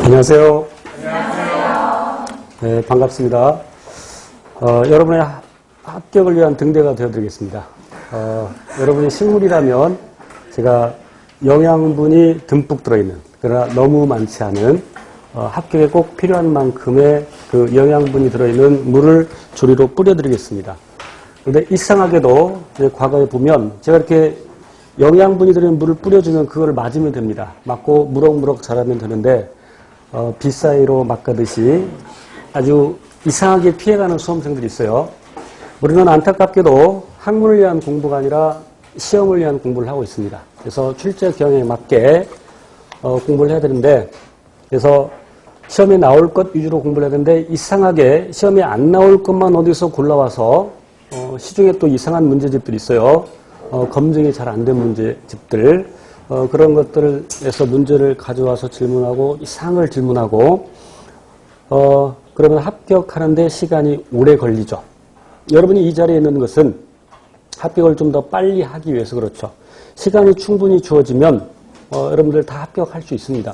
안녕하세요. 안녕하세요. 네, 반갑습니다. 여러분의 합격을 위한 등대가 되어드리겠습니다. 여러분이 식물이라면 제가 영양분이 듬뿍 들어있는, 그러나 너무 많지 않은 합격에 꼭 필요한 만큼의 그 영양분이 들어있는 물을 조리로 뿌려드리겠습니다. 그런데 이상하게도 이제 과거에 보면 제가 이렇게 영양분이 들어있는 물을 뿌려주면 그걸 맞으면 됩니다. 맞고 무럭무럭 자라면 되는데 빗사이로 막가듯이 아주 이상하게 피해가는 수험생들이 있어요. 우리는 안타깝게도 학문을 위한 공부가 아니라 시험을 위한 공부를 하고 있습니다. 그래서 출제 경향에 맞게 공부를 해야 되는데, 그래서 시험에 나올 것 위주로 공부를 해야 되는데 이상하게 시험에 안 나올 것만 어디서 골라와서 시중에 또 이상한 문제집들이 있어요. 검증이 잘 안 된 문제집들, 그런 것들에서 문제를 가져와서 질문하고 이상을 질문하고 그러면 합격하는데 시간이 오래 걸리죠. 여러분이 이 자리에 있는 것은 합격을 좀 더 빨리 하기 위해서 그렇죠. 시간이 충분히 주어지면 여러분들 다 합격할 수 있습니다.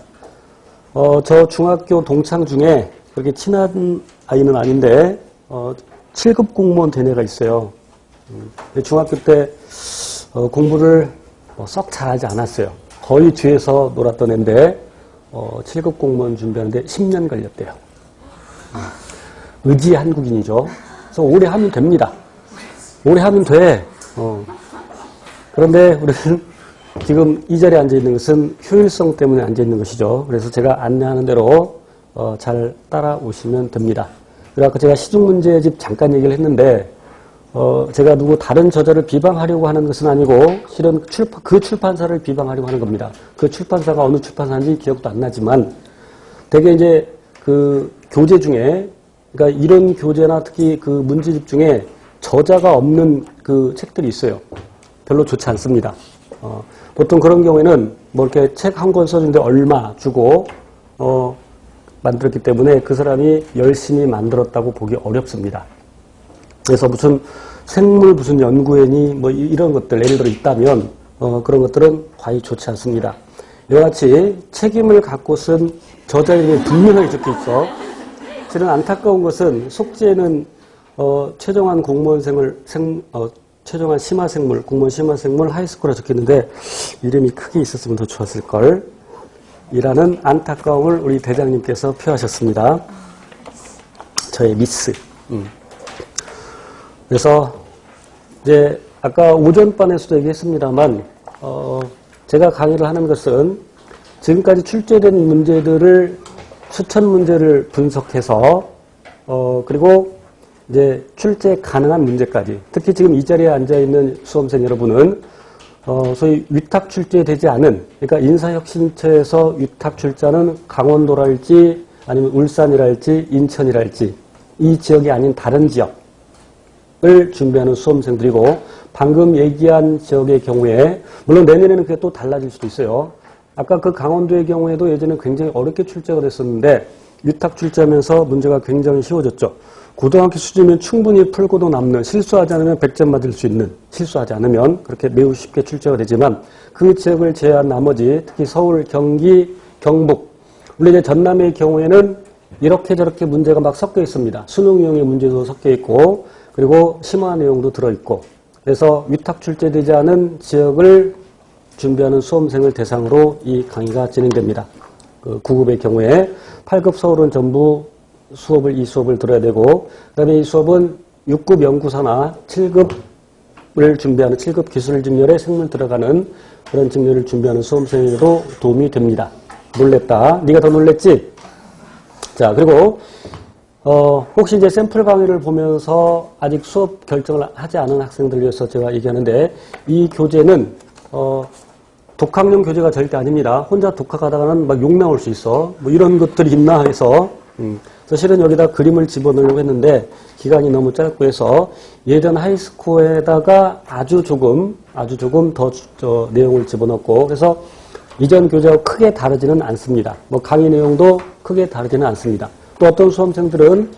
저 중학교 동창 중에 그렇게 친한 아이는 아닌데 7급 공무원 된 애가 있어요. 중학교 때 공부를 썩 잘하지 않았어요. 거의 뒤에서 놀았던 애인데 7급 공무원 준비하는데 10년 걸렸대요. 의지 한국인이죠. 그래서 오래 하면 됩니다. 오래 하면 돼. 그런데 우리는 지금 이 자리에 앉아있는 것은 효율성 때문에 앉아있는 것이죠. 그래서 제가 안내하는 대로 잘 따라오시면 됩니다. 그리고 아까 제가 시중문제집 잠깐 얘기를 했는데 제가 누구 다른 저자를 비방하려고 하는 것은 아니고 실은 그 출판사를 비방하려고 하는 겁니다. 그 출판사가 어느 출판사인지 기억도 안 나지만 되게 이제 그 교재 중에, 그러니까 이런 교재나 특히 그 문제집 중에 저자가 없는 그 책들이 있어요. 별로 좋지 않습니다. 보통 그런 경우에는 뭐 이렇게 책 한 권 써주는데 얼마 주고 만들었기 때문에 그 사람이 열심히 만들었다고 보기 어렵습니다. 그래서 무슨 생물 무슨 연구회니 뭐 이런 것들 예를 들어 있다면 그런 것들은 과히 좋지 않습니다. 이와 같이 책임을 갖고 쓴 저자 이름이 분명하게 적혀 있어. 실은 안타까운 것은 속지에는 최종한 공무원생을 최종한 심화생물, 공무원 심화생물 하이스쿨에 적혀있는데 이름이 크게 있었으면 더 좋았을걸. 이라는 안타까움을 우리 대장님께서 표하셨습니다. 저의 미스. 그래서 이제 아까 오전반에서도 얘기했습니다만 제가 강의를 하는 것은 지금까지 출제된 문제들을 추천 문제를 분석해서 그리고 이제 출제 가능한 문제까지, 특히 지금 이 자리에 앉아있는 수험생 여러분은 소위 위탁 출제되지 않은, 그러니까 인사혁신처에서 위탁 출제하는 강원도랄지 아니면 울산이랄지 인천이랄지 이 지역이 아닌 다른 지역을 준비하는 수험생들이고, 방금 얘기한 지역의 경우에 물론 내년에는 그게 또 달라질 수도 있어요. 아까 그 강원도의 경우에도 예전에 굉장히 어렵게 출제가 됐었는데 위탁 출제하면서 문제가 굉장히 쉬워졌죠. 고등학교 수준이면 충분히 풀고도 남는, 실수하지 않으면 100점 맞을 수 있는, 실수하지 않으면 그렇게 매우 쉽게 출제가 되지만 그 지역을 제외한 나머지 특히 서울, 경기, 경북, 물론 이제 전남의 경우에는 이렇게 저렇게 문제가 막 섞여 있습니다. 수능용의 문제도 섞여 있고 그리고 심화 내용도 들어있고, 그래서 위탁 출제되지 않은 지역을 준비하는 수험생을 대상으로 이 강의가 진행됩니다. 그 9급의 경우에 8급 서울은 전부 이 수업을 들어야 되고, 그 다음에 이 수업은 6급 연구사나 7급을 준비하는 7급 기술 직렬에 생물 들어가는 그런 직렬을 준비하는 수험생에도 도움이 됩니다. 놀랬다. 네가 더 놀랬지? 자, 그리고 혹시 이제 샘플 강의를 보면서 아직 수업 결정을 하지 않은 학생들을 위해서 제가 얘기하는데, 이 교재는 독학용 교재가 절대 아닙니다. 혼자 독학하다가는 막 욕 나올 수 있어. 뭐 이런 것들이 있나 해서 실은 여기다 그림을 집어넣으려고 했는데 기간이 너무 짧고 해서 예전 하이스쿨에다가 아주 조금 더 내용을 집어넣고, 그래서 이전 교재와 크게 다르지는 않습니다. 뭐 강의 내용도 크게 다르지는 않습니다. 또 어떤 수험생들은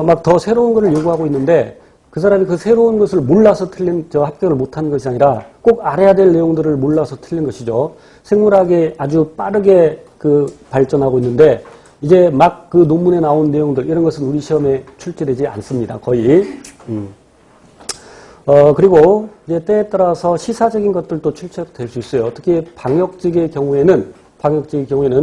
막 더 새로운 것을 요구하고 있는데 그 사람이 그 새로운 것을 몰라서 합격을 못하는 것이 아니라 꼭 알아야 될 내용들을 몰라서 틀린 것이죠. 생물학에 아주 빠르게 발전하고 있는데 이제 막 그 논문에 나온 내용들 이런 것은 우리 시험에 출제되지 않습니다. 거의. 그리고 이제 때에 따라서 시사적인 것들도 출제될 수 있어요. 특히 방역직의 경우에는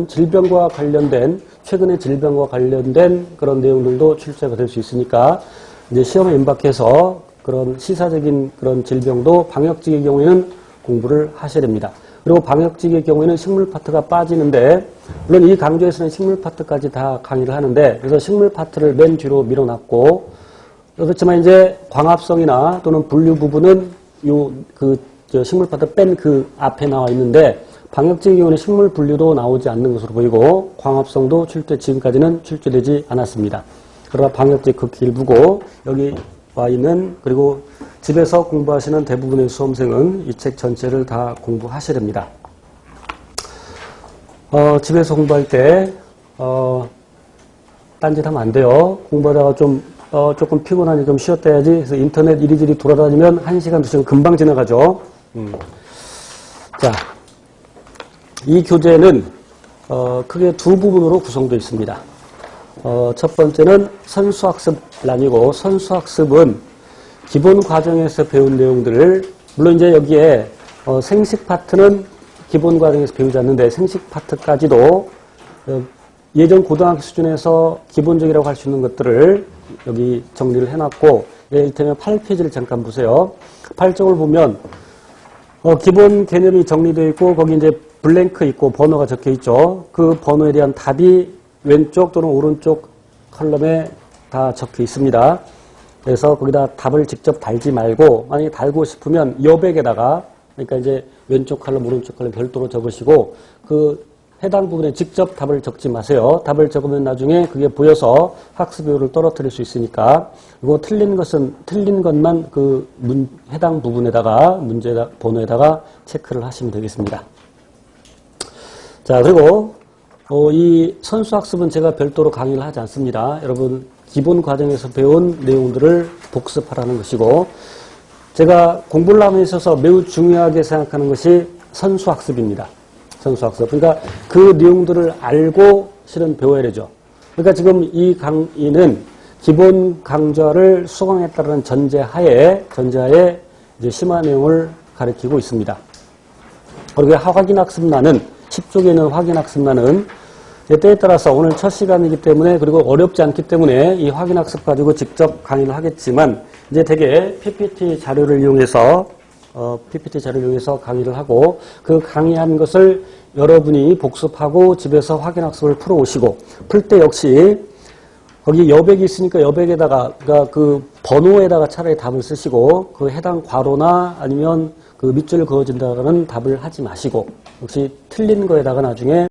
질병과 관련된 최근의 질병과 관련된 그런 내용들도 출제가 될 수 있으니까 이제 시험에 임박해서 그런 시사적인 그런 질병도 방역직의 경우에는 공부를 하셔야 됩니다. 그리고 방역직의 경우에는 식물 파트가 빠지는데 물론 이 강좌에서는 식물 파트까지 다 강의를 하는데 그래서 식물 파트를 맨 뒤로 밀어놨고 그렇지만 이제 광합성이나 또는 분류 부분은 식물 파트 뺀 그 앞에 나와 있는데 방역직의 경우는 식물 분류도 나오지 않는 것으로 보이고 광합성도 지금까지는 출제되지 않았습니다. 그러나 방역직 극히 일부고 여기 와 있는 그리고 집에서 공부하시는 대부분의 수험생은 이 책 전체를 다 공부하셔야 됩니다. 집에서 공부할 때 딴짓하면 안 돼요. 공부하다가 조금 피곤하니 좀 쉬었다 해야지. 그래서 인터넷 이리저리 돌아다니면 1시간, 2시간 금방 지나가죠. 자, 이 교재는 크게 두 부분으로 구성되어 있습니다. 첫 번째는 선수학습란이고 선수학습은 기본 과정에서 배운 내용들을 물론 이제 여기에 생식 파트는 기본 과정에서 배우지 않는데 생식 파트까지도 예전 고등학교 수준에서 기본적이라고 할 수 있는 것들을 여기 정리를 해놨고 이를테면 8페이지를 잠깐 보세요. 8쪽을 보면 기본 개념이 정리되어 있고 거기 이제 블랭크 있고 번호가 적혀 있죠. 그 번호에 대한 답이 왼쪽 또는 오른쪽 컬럼에 다 적혀 있습니다. 그래서 거기다 답을 직접 달지 말고 만약에 달고 싶으면 여백에다가 그러니까 이제 왼쪽 컬럼 오른쪽 컬럼 별도로 적으시고 그 해당 부분에 직접 답을 적지 마세요. 답을 적으면 나중에 그게 보여서 학습 효율을 떨어뜨릴 수 있으니까 그리고 틀린 것만 그 해당 부분에다가 문제 번호에다가 체크를 하시면 되겠습니다. 자, 그리고 이 선수학습은 제가 별도로 강의를 하지 않습니다. 여러분 기본 과정에서 배운 내용들을 복습하라는 것이고 제가 공부를 함에 있어서 매우 중요하게 생각하는 것이 선수학습입니다. 선수학습. 그러니까 그 내용들을 알고 실은 배워야 되죠. 그러니까 지금 이 강의는 기본 강좌를 수강했다는 전제하에 이제 심화 내용을 가르치고 있습니다. 그리고 확인학습란은 10쪽에 있는 확인학습란은 때에 따라서 오늘 첫 시간이기 때문에 그리고 어렵지 않기 때문에 이 확인학습 가지고 직접 강의를 하겠지만 이제 되게 PPT 자료를 이용해서 강의를 하고 그 강의한 것을 여러분이 복습하고 집에서 확인학습을 풀어오시고 풀 때 역시 거기 여백이 있으니까 여백에다가 그러니까 그 번호에다가 차라리 답을 쓰시고 그 해당 괄호나 아니면 그 밑줄 그어진다는 답을 하지 마시고 역시 틀린 거에다가 나중에